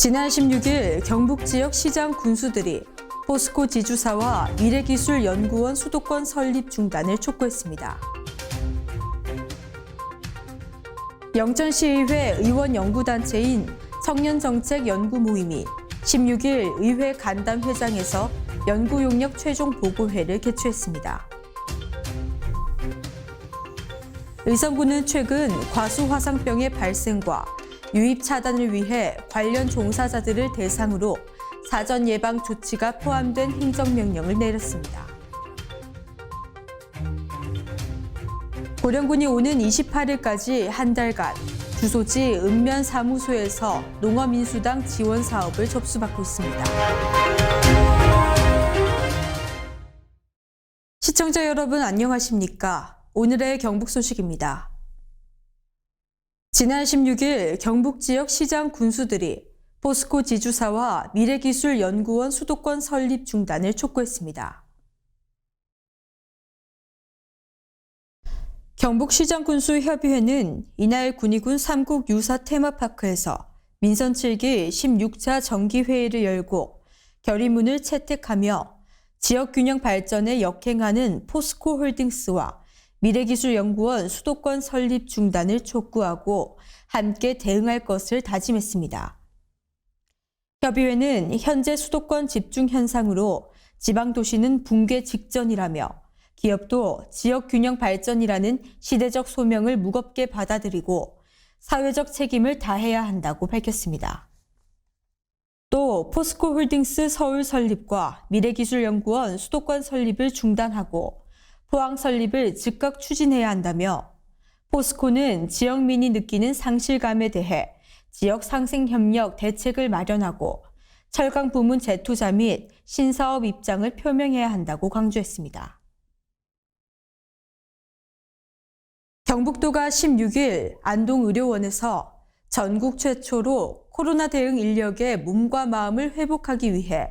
지난 16일 경북 지역 시장 군수들이 포스코 지주사와 미래기술연구원 수도권 설립 중단을 촉구했습니다. 영천시의회 의원연구단체인 청년정책연구모임이 16일 의회 간담회장에서 연구용역 최종 보고회를 개최했습니다. 의성군은 최근 과수화상병의 발생과 유입 차단을 위해 관련 종사자들을 대상으로 사전 예방 조치가 포함된 행정명령을 내렸습니다. 고령군이 오는 28일까지 한 달간 주소지 읍면사무소에서 농어민수당 지원 사업을 접수받고 있습니다. 시청자 여러분 안녕하십니까? 오늘의 경북 소식입니다. 지난 16일 경북 지역 시장 군수들이 포스코 지주사와 미래기술연구원 수도권 설립 중단을 촉구했습니다. 경북시장군수협의회는 이날 군위군 삼국 유사 테마파크에서 민선 7기 16차 정기회의를 열고 결의문을 채택하며 지역균형 발전에 역행하는 포스코 홀딩스와 미래기술연구원 수도권 설립 중단을 촉구하고 함께 대응할 것을 다짐했습니다. 협의회는 현재 수도권 집중 현상으로 지방도시는 붕괴 직전이라며 기업도 지역균형 발전이라는 시대적 소명을 무겁게 받아들이고 사회적 책임을 다해야 한다고 밝혔습니다. 또 포스코 홀딩스 서울 설립과 미래기술연구원 수도권 설립을 중단하고 포항 설립을 즉각 추진해야 한다며 포스코는 지역민이 느끼는 상실감에 대해 지역 상생협력 대책을 마련하고 철강 부문 재투자 및 신사업 입장을 표명해야 한다고 강조했습니다. 경북도가 16일 안동의료원에서 전국 최초로 코로나 대응 인력의 몸과 마음을 회복하기 위해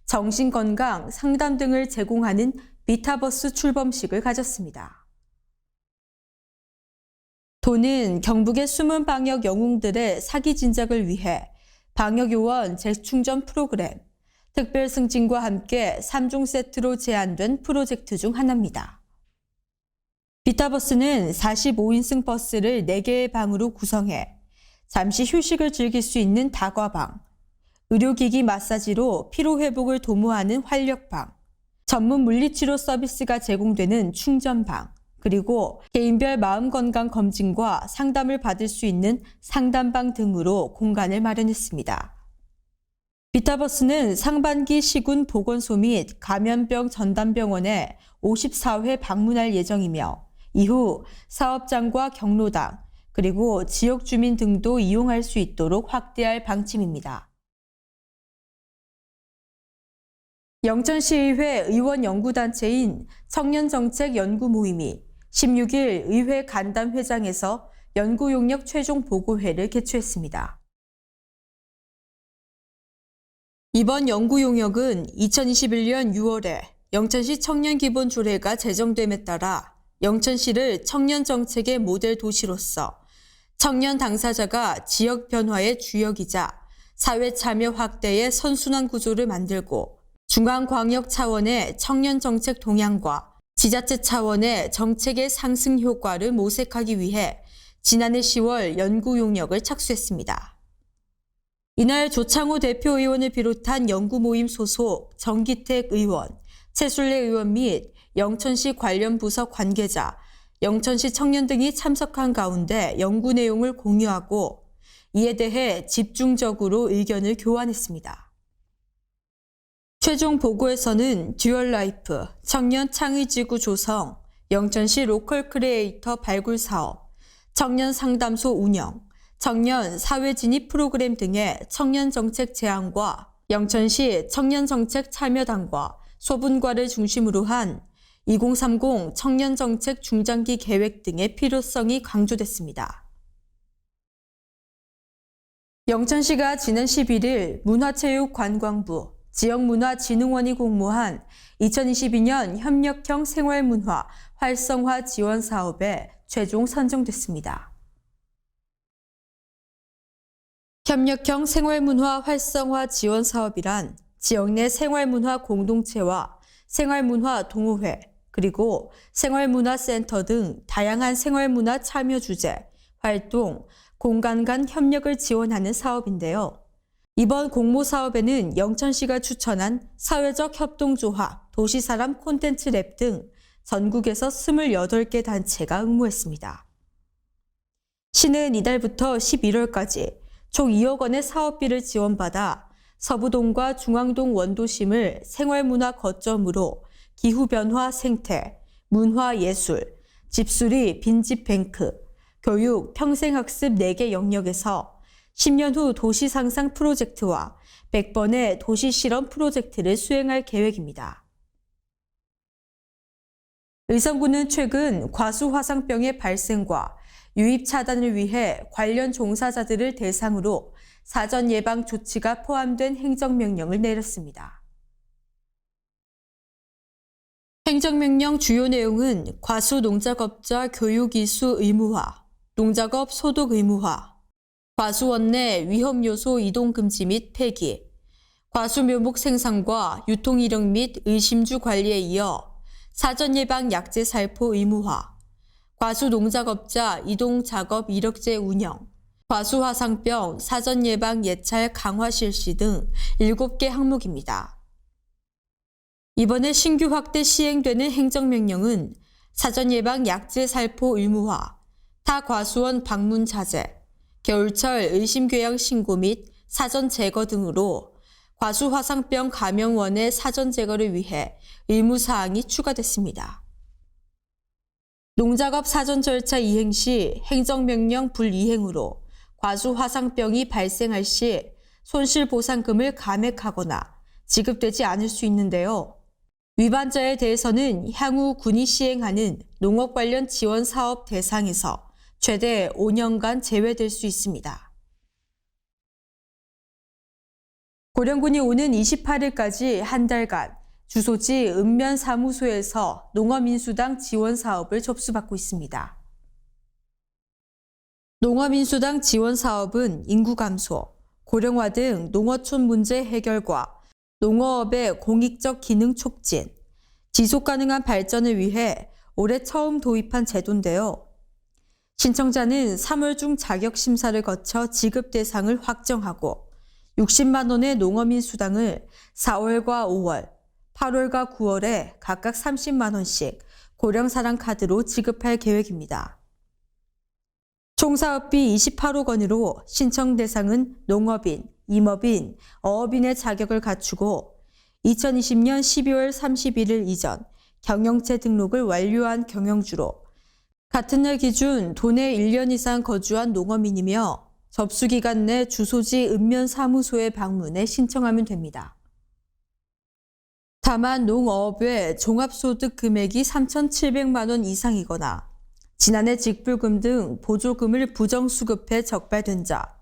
정신건강 상담 등을 제공하는 미타버스 출범식을 가졌습니다. 도는 경북의 숨은 방역 영웅들의 사기 진작을 위해 방역요원 재충전 프로그램, 특별 승진과 함께 3종 세트로 제안된 프로젝트 중 하나입니다. 미타버스는 45인승 버스를 4개의 방으로 구성해 잠시 휴식을 즐길 수 있는 다과방, 의료기기 마사지로 피로회복을 도모하는 활력방, 전문 물리치료 서비스가 제공되는 충전방, 그리고 개인별 마음건강 검진과 상담을 받을 수 있는 상담방 등으로 공간을 마련했습니다. 미타버스는 상반기 시군 보건소 및 감염병 전담병원에 54회 방문할 예정이며 이후 사업장과 경로당, 그리고 지역 주민 등도 이용할 수 있도록 확대할 방침입니다. 영천시의회 의원연구단체인 청년정책연구모임이 16일 의회 간담회장에서 연구용역 최종 보고회를 개최했습니다. 이번 연구용역은 2021년 6월에 영천시 청년기본조례가 제정됨에 따라 영천시를 청년정책의 모델 도시로서 청년 당사자가 지역 변화의 주역이자 사회 참여 확대의 선순환 구조를 만들고 중앙광역 차원의 청년정책 동향과 지자체 차원의 정책의 상승 효과를 모색하기 위해 지난해 10월 연구용역을 착수했습니다. 이날 조창호 대표의원을 비롯한 연구모임 소속 정기택 의원, 최순례 의원 및 영천시 관련 부서 관계자, 영천시 청년 등이 참석한 가운데 연구 내용을 공유하고 이에 대해 집중적으로 의견을 교환했습니다. 최종 보고에서는 듀얼라이프, 청년 창의지구 조성, 영천시 로컬 크리에이터 발굴 사업, 청년 상담소 운영, 청년 사회진입 프로그램 등의 청년정책 제안과 영천시 청년정책 참여단과 소분과를 중심으로 한 2030 청년정책 중장기 계획 등의 필요성이 강조됐습니다. 영천시가 지난 11일 문화체육관광부, 지역문화진흥원이 공모한 2022년 협력형 생활문화 활성화 지원 사업에 최종 선정됐습니다. 협력형 생활문화 활성화 지원 사업이란 지역 내 생활문화 공동체와 생활문화 동호회, 그리고 생활문화센터 등 다양한 생활문화 참여 주제, 활동, 공간 간 협력을 지원하는 사업인데요. 이번 공모 사업에는 영천시가 추천한 사회적 협동조합, 도시사람 콘텐츠 랩 등 전국에서 28개 단체가 응모했습니다. 시는 이달부터 11월까지 총 2억 원의 사업비를 지원받아 서부동과 중앙동 원도심을 생활문화 거점으로 기후변화 생태, 문화예술, 집수리 빈집뱅크, 교육, 평생학습 4개 영역에서 10년 후 도시상상 프로젝트와 100번의 도시실험 프로젝트를 수행할 계획입니다. 의성구는 최근 과수화상병의 발생과 유입 차단을 위해 관련 종사자들을 대상으로 사전 예방 조치가 포함된 행정명령을 내렸습니다. 행정명령 주요 내용은 과수 농작업자 교육 이수 의무화, 농작업 소독 의무화, 과수원 내 위험 요소 이동 금지 및 폐기, 과수 묘목 생산과 유통 이력 및 의심주 관리에 이어 사전 예방 약제 살포 의무화, 과수 농작업자 이동 작업 이력제 운영, 과수 화상병 사전 예방 예찰 강화 실시 등 7개 항목입니다. 이번에 신규 확대 시행되는 행정명령은 사전 예방 약제 살포 의무화, 타 과수원 방문 자제, 겨울철 의심 궤양 신고 및 사전 제거 등으로 과수 화상병 감염원의 사전 제거를 위해 의무 사항이 추가됐습니다. 농작업 사전 절차 이행 시 행정명령 불이행으로 과수 화상병이 발생할 시 손실보상금을 감액하거나 지급되지 않을 수 있는데요. 위반자에 대해서는 향후 군이 시행하는 농업 관련 지원 사업 대상에서 최대 5년간 제외될 수 있습니다. 고령군이 오는 28일까지 한 달간 주소지 읍면사무소에서 농어민수당 지원 사업을 접수받고 있습니다. 농어민수당 지원 사업은 인구 감소, 고령화 등 농어촌 문제 해결과 농어업의 공익적 기능 촉진, 지속 가능한 발전을 위해 올해 처음 도입한 제도인데요. 신청자는 3월 중 자격 심사를 거쳐 지급 대상을 확정하고 60만 원의 농어민 수당을 4월과 5월, 8월과 9월에 각각 30만 원씩 고령사랑 카드로 지급할 계획입니다. 총 사업비 28억 원으로 신청 대상은 농업인, 임업인, 어업인의 자격을 갖추고 2020년 12월 31일 이전 경영체 등록을 완료한 경영주로 같은 날 기준 도내 1년 이상 거주한 농어민이며 접수기간 내 주소지 읍면사무소에 방문해 신청하면 됩니다. 다만 농어업 외 종합소득 금액이 3,700만 원 이상이거나 지난해 직불금 등 보조금을 부정수급해 적발된 자,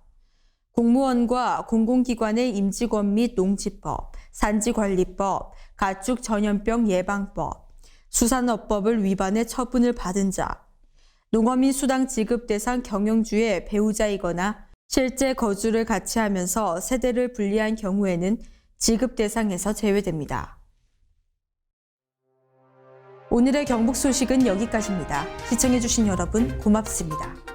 공무원과 공공기관의 임직원 및 농지법, 산지관리법, 가축전염병 예방법, 수산업법을 위반해 처분을 받은 자, 농어민 수당 지급 대상 경영주의 배우자이거나 실제 거주를 같이 하면서 세대를 분리한 경우에는 지급 대상에서 제외됩니다. 오늘의 경북 소식은 여기까지입니다. 시청해주신 여러분 고맙습니다.